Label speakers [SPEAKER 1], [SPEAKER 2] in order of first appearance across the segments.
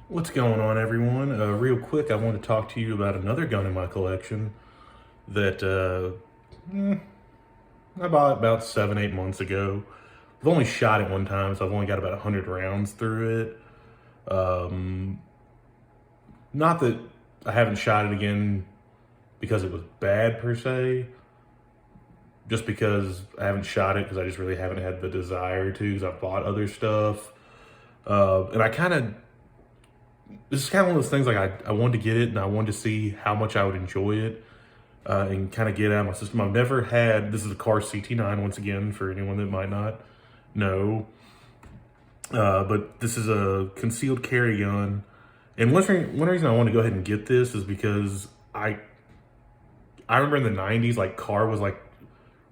[SPEAKER 1] What's going on, everyone? Real quick, I want to talk to you about another gun in my collection that I bought about 7, 8 months ago. I've only shot it one time, so I've only got about 100 rounds through it. Not that I haven't shot it again because it was bad per se, just because I haven't shot it because I just really haven't had the desire to, because I've bought other stuff. And this is kind of one of those things, like I wanted to get it and I wanted to see how much I would enjoy it, and kind of get out of my system. I've never had, this is a Kahr CT9 once again for anyone that might not know, but this is a concealed carry gun. And one reason I want to go ahead and get this is because I remember in the 90s, like Kahr was like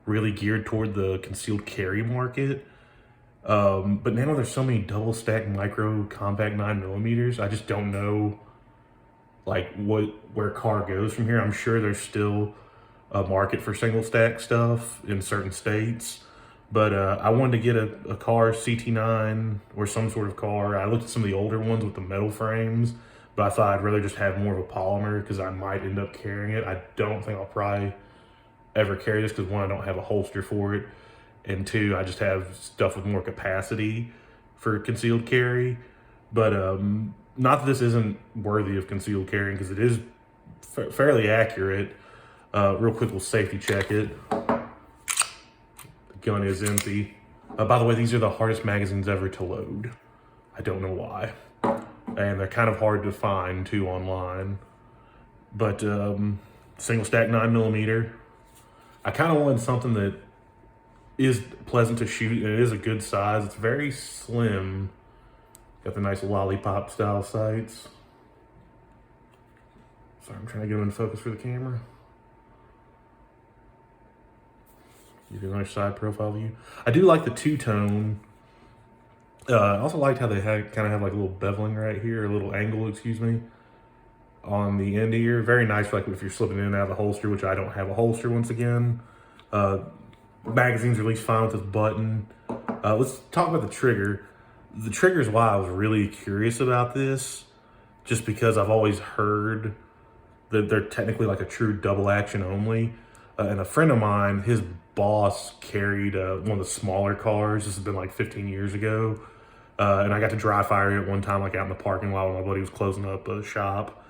[SPEAKER 1] really geared toward the concealed carry market. But now there's so many double stack micro compact 9 millimeters. I just don't know like where Kahr goes from here. I'm sure there's still a market for single stack stuff in certain states, but I wanted to get a Kahr CT9 or some sort of Kahr. I looked at some of the older ones with the metal frames, but I thought I'd rather just have more of a polymer because I might end up carrying it. I don't think I'll probably ever carry this because, one, I don't have a holster for it, and two, I just have stuff with more capacity for concealed carry. But not that this isn't worthy of concealed carrying, because it is fairly accurate. Real quick, we'll safety check it. The gun is empty. By the way, these are the hardest magazines ever to load. I don't know why. And they're kind of hard to find too online. But single stack 9mm. I kind of wanted something that is pleasant to shoot, and it is a good size. It's very slim. Got the nice lollipop style sights. Sorry, I'm trying to get them in focus for the camera. Give you a nice side profile view. I do like the two-tone. I also liked how they kind of have like a little beveling right here, a little angle, excuse me, on the end here. Very nice, like if you're slipping in and out of the holster, which I don't have a holster once again. Magazine's released fine with this button. Let's talk about the trigger. The trigger is why I was really curious about this, just because I've always heard that they're technically like a true double action only. And a friend of mine, his boss carried one of the smaller cars. This has been like 15 years ago. And I got to dry fire it one time, like out in the parking lot when my buddy was closing up a shop.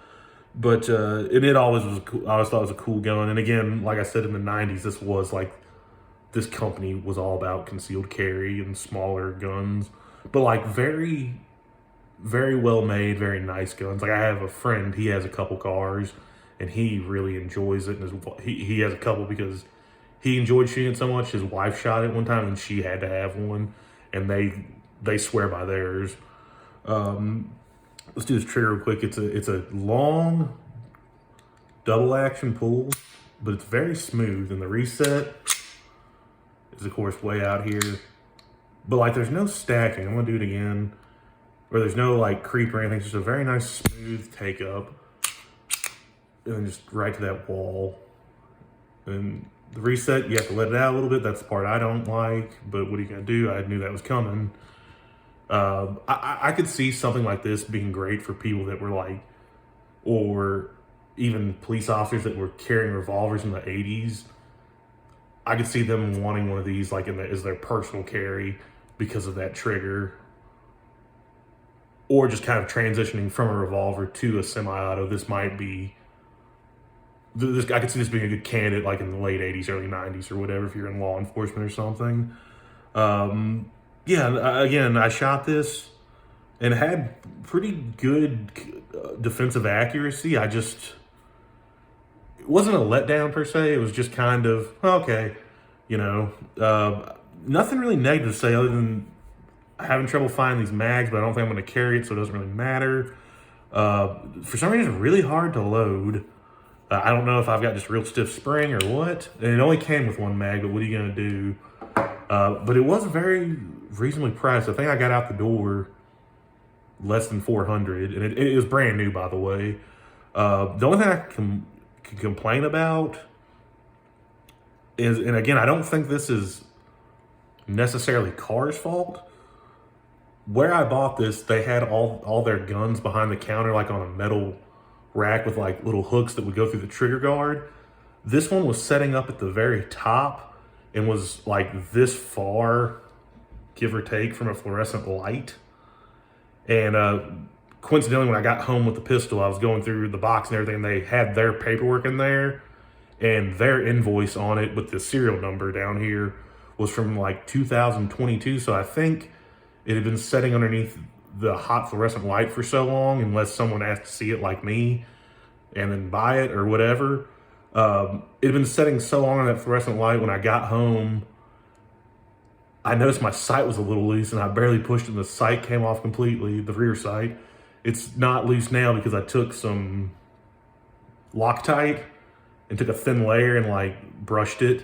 [SPEAKER 1] But it always was cool. I always thought it was a cool gun. And again, like I said, in the 90s, this company was all about concealed carry and smaller guns, but like very, very well made, very nice guns. Like I have a friend, he has a couple cars and he really enjoys it. And he has a couple because he enjoyed shooting it so much. His wife shot it one time and she had to have one, and they swear by theirs. Let's do this trigger real quick. It's a long double action pull, but it's very smooth, and the reset is of course way out here. But like there's no stacking. I'm gonna do it again. Or there's no like creep or anything. It's just a very nice smooth take up. And then just right to that wall. And the reset, you have to let it out a little bit. That's the part I don't like, but what are you gonna do? I knew that was coming. I could see something like this being great for people that were like, or even police officers that were carrying revolvers in the 80s. I could see them wanting one of these like as their personal carry because of that trigger, or just kind of transitioning from a revolver to a semi-auto. This might be I could see this being a good candidate like in the late 80s, early 90s or whatever, if you're in law enforcement or something. Yeah, again, I shot this and it had pretty good defensive accuracy. It wasn't a letdown per se. It was just kind of, okay, nothing really negative to say other than having trouble finding these mags, but I don't think I'm going to carry it, so it doesn't really matter. For some reason, it's really hard to load. I don't know if I've got just real stiff spring or what. And it only came with one mag, but what are you going to do? But it was very reasonably priced. I think I got out the door less than 400, and it was brand new, by the way. The only thing I can complain about is, and again, I don't think this is necessarily Kahr's fault, Where I bought this, they had all their guns behind the counter, like on a metal rack with like little hooks that would go through the trigger guard. This one was setting up at the very top and was like this far, give or take, from a fluorescent light. And coincidentally, when I got home with the pistol, I was going through the box and everything. They had their paperwork in there, and their invoice on it with the serial number down here was from like 2022. So I think it had been setting underneath the hot fluorescent light for so long, unless someone asked to see it like me and then buy it or whatever. It had been setting so long on that fluorescent light. When I got home, I noticed my sight was a little loose, and I barely pushed it, and the sight came off completely, the rear sight. It's not loose now because I took some Loctite and took a thin layer and like brushed it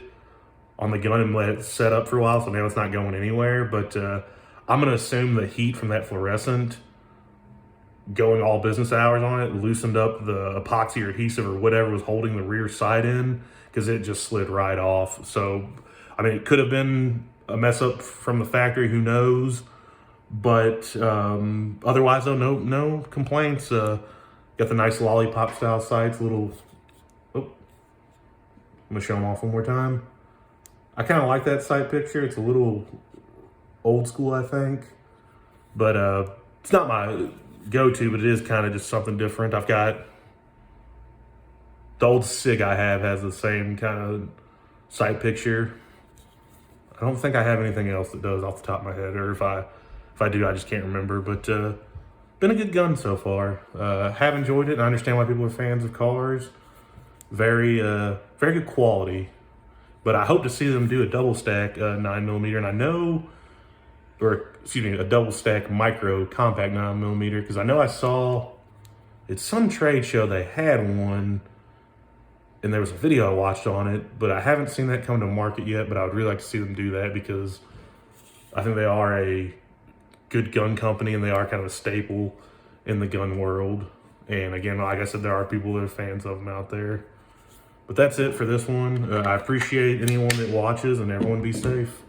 [SPEAKER 1] on the gun and let it set up for a while, so now it's not going anywhere. But I'm gonna assume the heat from that fluorescent going all business hours on it loosened up the epoxy or adhesive or whatever was holding the rear sight in, because it just slid right off. So, I mean, it could have been a mess up from the factory, who knows? But otherwise, though, no complaints. Got the nice lollipop style sights, little, oh, I'm gonna show them off one more time. I kind of like that sight picture. It's a little old school, I think, but it's not my go-to, but it is kind of just something different. I've got the old SIG I have has the same kind of sight picture. I don't think I have anything else that does off the top of my head, or if I do, I just can't remember. But been a good gun so far. Have enjoyed it, and I understand why people are fans of Kahrs. Very good quality. But I hope to see them do a double stack 9mm, and I know, or excuse me, a double stack micro compact 9mm, because I know I saw at some trade show they had one, and there was a video I watched on it, but I haven't seen that come to market yet. But I would really like to see them do that, because I think they are a good gun company, and they are kind of a staple in the gun world. And again, like I said, there are people that are fans of them out there. But that's it for this one. I appreciate anyone that watches, and everyone be safe.